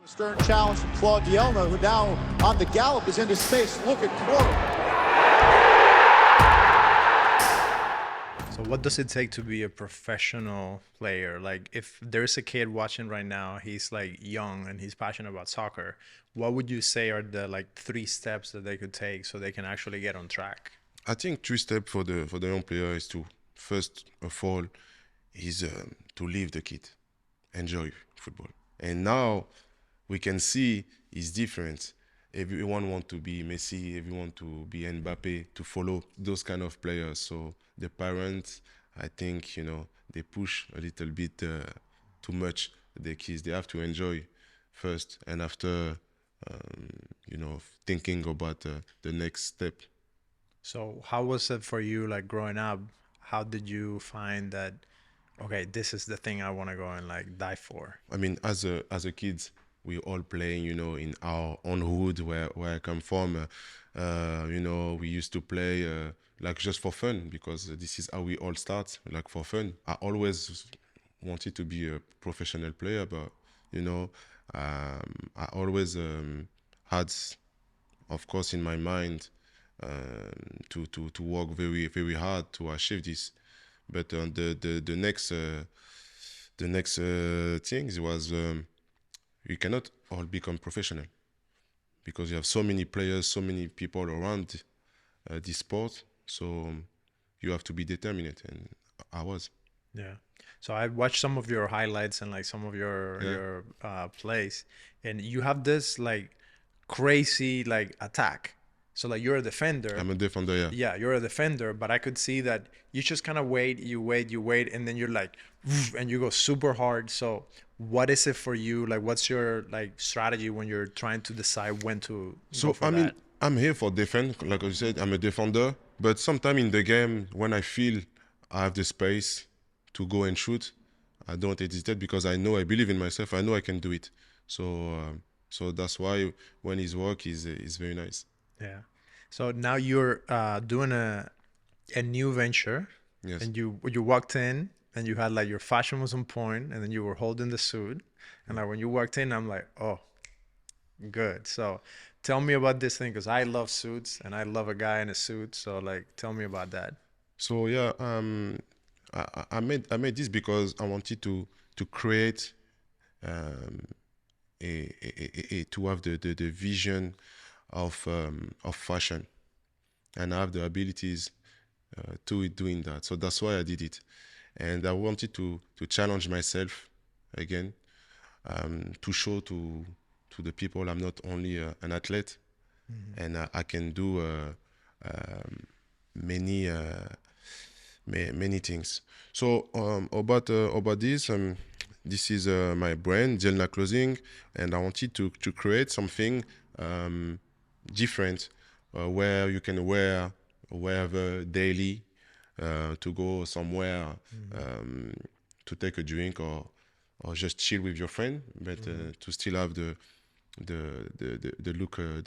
Stern challenge from Claude Dielna, who now on the gallop is into space. Look at Claude. So what does it take to be a professional player? Like if there's a kid watching right now, he's like young and he's passionate about soccer, what would you say are the like 3 steps that they could take so they can actually get on track? I think 3 steps for the young player is to first of all is to leave the kid, enjoy football. And now we can see it's different. Everyone want to be Messi, everyone to be Mbappe, to follow those kind of players. So the parents, I think, they push a little bit too much the kids. They have to enjoy first, and after, thinking about the next step. So how was it for you, like growing up? How did you find that, okay, this is the thing I want to go and like die for? I mean, as a kids, we all playing, in our own hood where I come from. We used to play like just for fun, because this is how we all start, like for fun. I always wanted to be a professional player, but I always had, of course, in my mind to work very very hard to achieve this. But the next things was. You cannot all become professional, because you have so many players, so many people around this sport. So you have to be determined, and I was. Yeah. So I watched some of your highlights and like some of your plays, and you have this like crazy like attack. So like you're a defender. I'm a defender, yeah. Yeah, you're a defender, but I could see that you just kind of wait, and then you're like, woof, and you go super hard. So what is it for you? Like, what's your like strategy when you're trying to decide when to go for that? I'm here for defend. Like I said, I'm a defender. But sometime in the game, when I feel I have the space to go and shoot, I don't hesitate, because I believe in myself. I know I can do it. So that's why when his work is very nice. Yeah. So now you're doing a new venture. Yes. And you walked in and you had like your fashion was on point, and then you were holding the suit. And like when you walked in, I'm like, oh, good. So tell me about this thing, because I love suits and I love a guy in a suit. So like, tell me about that. So yeah, I made this because I wanted to create to have the vision of fashion, and I have the abilities to doing that. So that's why I did it, and I wanted to challenge myself again, to show to the people I'm not only an athlete, and I can do many things. So about this. This is my brand, Dielna Clothing, and I wanted to create something different, where you can wear wherever daily, to go somewhere, to take a drink, or just chill with your friend, but to still have the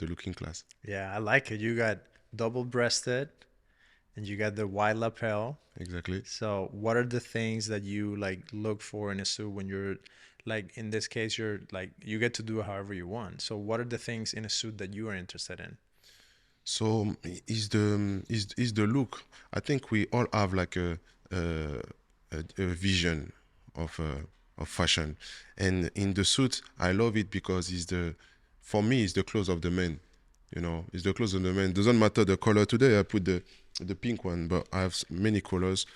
looking class. Yeah, I like it. You got double-breasted and you got the wide lapel. Exactly. So what are the things that you like look for in a suit when you're like, in this case, you're like, you get to do it however you want. So what are the things in a suit that you are interested in? So is the look. I think we all have like a vision of fashion, and in the suit, I love it because for me, it's the clothes of the man. It's the clothes of the man. Doesn't matter the color. Today I put the pink one, but I have many colors.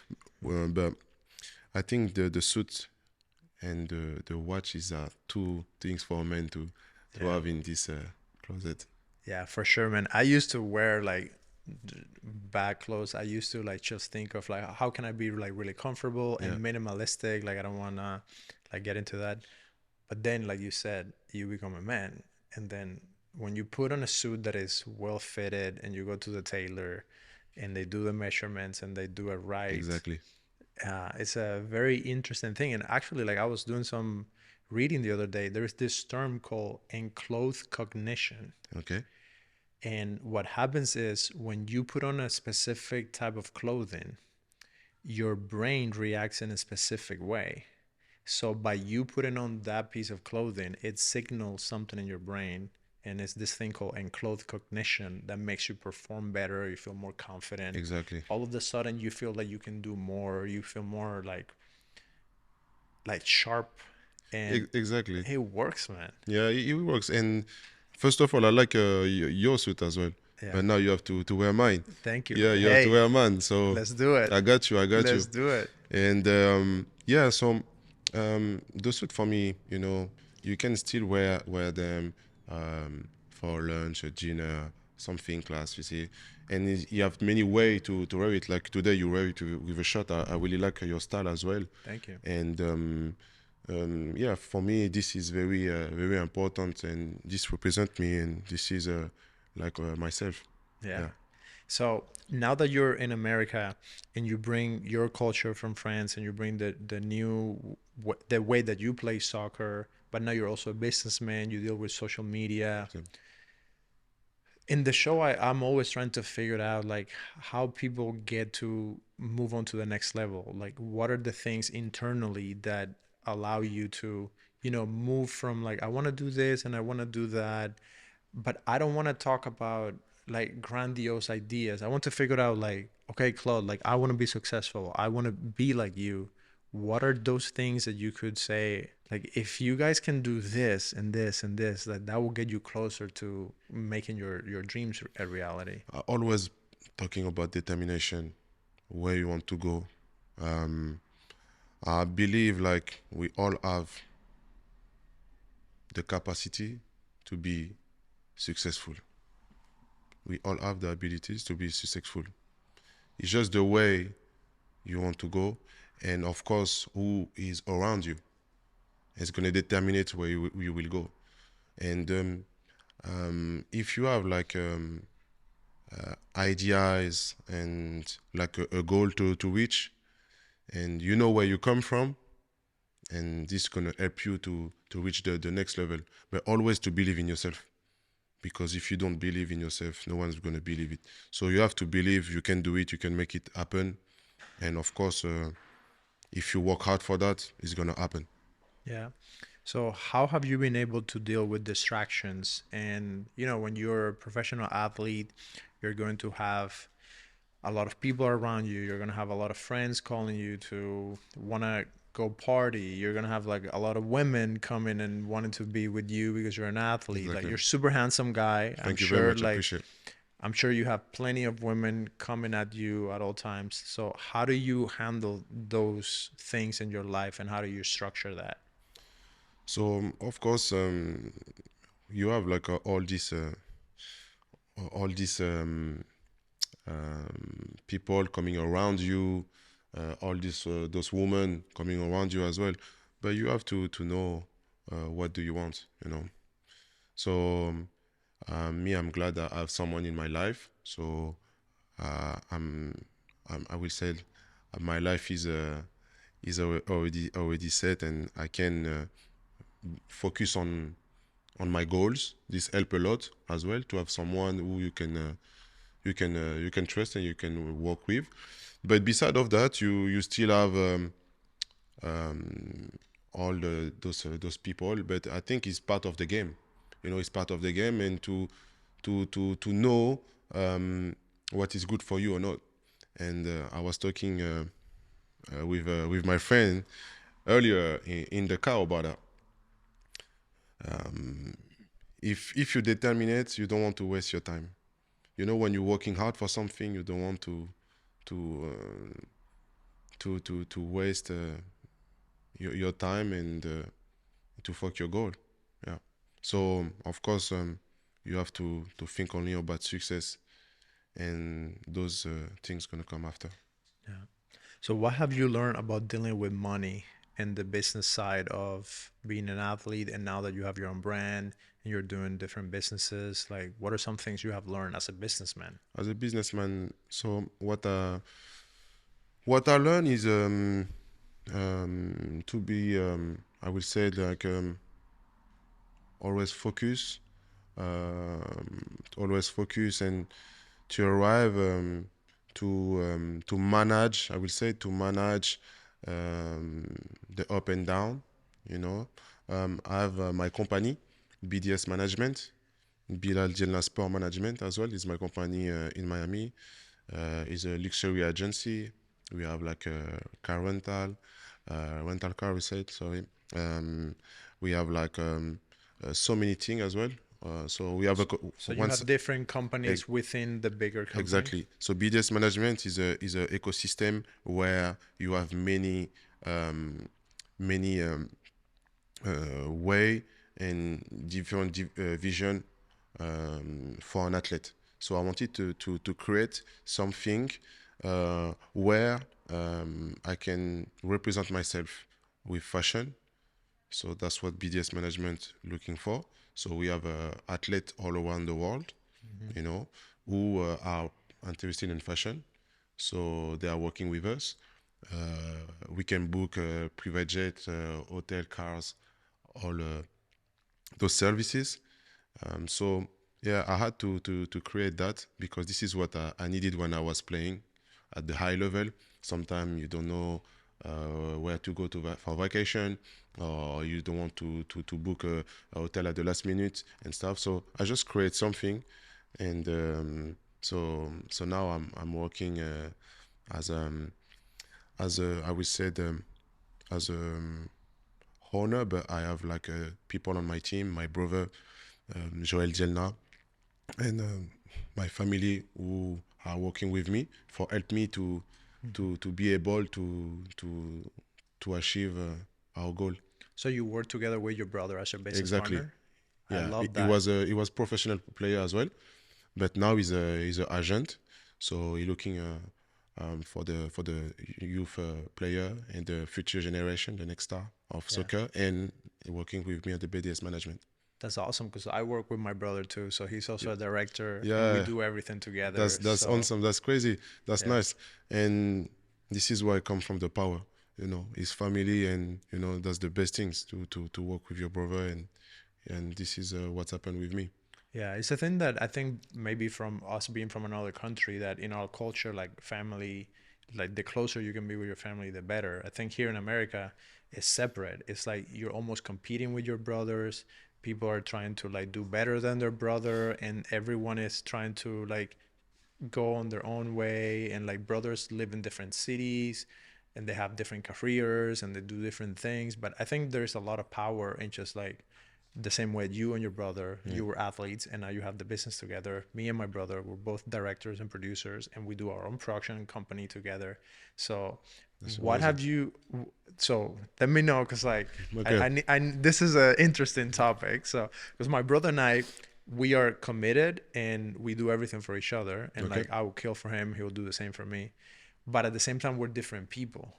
But I think the suit and the watches are 2 things for a man to have in this closet. Yeah, for sure, man. I used to wear like bad clothes. I used to like just think of like, how can I be like really comfortable and minimalistic? Like I don't want to like get into that. But then, like you said, you become a man, and then when you put on a suit that is well fitted and you go to the tailor and they do the measurements and they do it right. Exactly. It's a very interesting thing. And actually, like I was doing some reading the other day, there's this term called enclothed cognition. Okay. And what happens is when you put on a specific type of clothing, your brain reacts in a specific way. So by you putting on that piece of clothing, it signals something in your brain, and it's this thing called enclothed cognition that makes you perform better. You feel more confident. Exactly. All of a sudden, you feel like you can do more. You feel more like sharp, and Exactly. it works, man. Yeah, it works. And first of all, I like your suit as well. Yeah. But now you have to wear mine. Thank you. Yeah, you have to Hey, wear mine. So let's do it. I got you. I got you. Let's do it. And yeah, so the suit for me, you know, you can still wear them for lunch, or dinner, something class, you see. And you have many way to wear it. Like today, you wear it with a shirt. I really like your style as well. Thank you. And yeah, for me, this is very important, and this represents me, and this is like myself. Yeah. Yeah. So now that you're in America and you bring your culture from France and you bring the new the way that you play soccer, but now you're also a businessman, you deal with social media. So, In the show, I'm always trying to figure out like how people get to move on to the next level. Like what are the things internally that allow you to, move from like I want to do this and I want to do that, but I don't want to talk about like grandiose ideas. I want to figure out like, okay, Claude, like I want to be successful. I want to be like you. What are those things that you could say, like if you guys can do this and this and this, that will get you closer to making your dreams a reality? I always talking about determination, where you want to go. I believe like we all have the capacity to be successful. We all have the abilities to be successful. It's just the way you want to go, and of course, who is around you is going to determine where you will go. And if you have like ideas and like a goal to reach, and you know where you come from, and this is going to help you to reach the next level. But always to believe in yourself, because if you don't believe in yourself, no one's going to believe it. So you have to believe you can do it, you can make it happen. And of course, if you work hard for that, it's going to happen. Yeah. So how have you been able to deal with distractions? And, when you're a professional athlete, you're going to have a lot of people around you. You're going to have a lot of friends calling you to want to go party. You're going to have like a lot of women coming and wanting to be with you because you're an athlete. Like Exactly. you're a super handsome guy. Thank you very much. I appreciate it. I'm sure you have plenty of women coming at you at all times. So how do you handle those things in your life and how do you structure that? So of course, you have like all these people coming around you, all these those women coming around you as well. But you have to know what do you want, you know. So me, I'm glad that I have someone in my life. So I will say my life is already set, and I can focus on my goals. This help a lot as well, to have someone who you can trust and you can work with. But beside of that, you still have all those people. But I think it's part of the game. You know, it's part of the game, and to know what is good for you or not. And I was talking with my friend earlier in the car about that. If you determine it, you don't want to waste your time. You know, when you're working hard for something, you don't want to waste your time and to fuck your goal. Yeah. So of course, you have to think only about success, and those things gonna come after. Yeah. So what have you learned about dealing with money and the business side of being an athlete and now that you have your own brand and you're doing different businesses? Like what are some things you have learned as a businessman? As a businessman, so what I learned is to be I will say like always focus, always focus, and to arrive to manage. I will say to manage the up and down, you know. I have my company, BDS Management, Bilal Dielna Sport Management as well is my company in Miami. It's a luxury agency. We have like a car rental car, we said, sorry. We have like so many things as well. So we have So you once have different companies within the bigger company. exactly. So BDS management is a ecosystem where you have many way and different vision for an athlete. So I wanted to create something where I can represent myself with fashion. So that's what BDS management looking for. So we have athletes all around the world, you know, who are interested in fashion. So they are working with us. We can book private jet, hotel, cars, all those services. So yeah, I had to create that because this is what I needed when I was playing at the high level. Sometimes you don't know where to go for vacation, or you don't want to book a hotel at the last minute and stuff. So I just create something, and so now I'm working as a I would say as a owner, but I have like people on my team, my brother Joel Dielna, and my family who are working with me for help me to be able to achieve our goal. So you work together with your brother as your business Exactly. partner? I Yeah, love he that. was professional player as well, but now he's a agent, so he's looking for the youth player and the future generation, the next star of soccer, and working with me at the BDS management. That's awesome because I work with my brother too. So he's also a director and we Yeah, do everything together. that's So awesome. That's crazy. That's yeah, nice. And this is where I come from, the power. You know, his family, and you know that's the best things to work with your brother, and this is what's happened with me. yeah, it's a thing that I think maybe from us being from another country that in our culture, like family, like the closer you can be with your family, the better. I think here in America, it's separate. It's like you're almost competing with your brothers. People are trying to like do better than their brother, and everyone is trying to like go on their own way. And like brothers live in different cities and they have different careers and they do different things. But I think there's a lot of power in just like the same way you and your brother, you were athletes and now you have the business together. Me and my brother, we're both directors and producers and we do our own production company together. So That's what amazing. have you, so let me know, because like Okay. this is an interesting topic. So because my brother and I, we are committed and we do everything for each other, and Okay. like I will kill for him, he will do the same for me, but at the same time we're different people.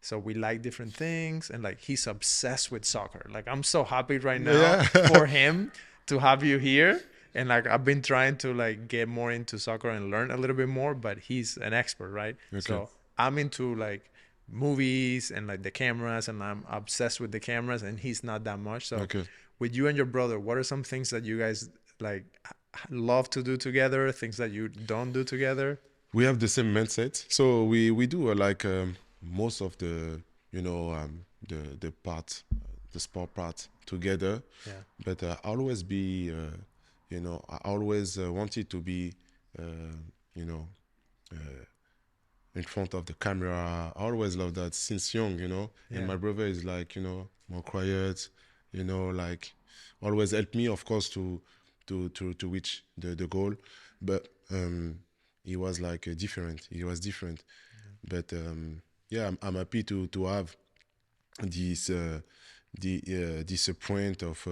So we like different things, and like he's obsessed with soccer. Like I'm so happy right now Yeah. for him to have you here. And like I've been trying to like get more into soccer and learn a little bit more, but he's an expert, right? Okay. So I'm into like movies and like the cameras, and I'm obsessed with the cameras, and he's not that much. So Okay. with you and your brother, what are some things that you guys like love to do together, things that you don't do together? We have the same mindset, so we do like most of the the sport part together. Yeah. But I always be I always wanted to be uh, you know in front of the camera. I always love that since young, And Yeah. my brother is like, more quiet, like always help me, of course, to reach the goal. But he was like different. He was different. But yeah, I'm happy to have this this point of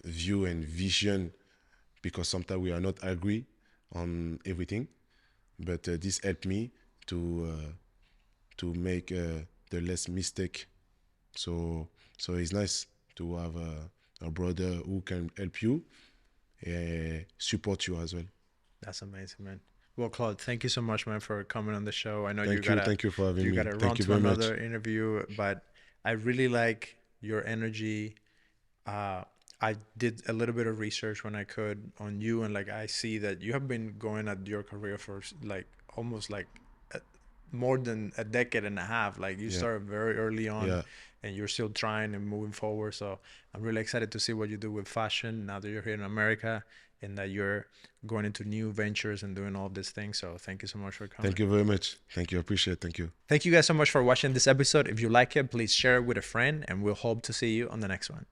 view and vision, because sometimes we are not agree on everything, but this helped me to make the less mistake. So it's nice to have a brother who can help you, support you as well. That's amazing, man. Well, Claude, thank you so much, man, for coming on the show. I know Thank you for having you me. gotta run Thank you to very much. another interview, but I really like your energy. Uh, I did a little bit of research when I could on you, and like I see that you have been going at your career for like almost like more than a decade and a half. Like you started very early on, and you're still trying and moving forward. So I'm really excited to see what you do with fashion now that you're here in America, and that you're going into new ventures and doing all these things. So thank you so much for coming. Thank you very much. Thank you. I appreciate it. Thank you. Thank you guys so much for watching this episode. If you like it, please share it with a friend, and we'll hope to see you on the next one.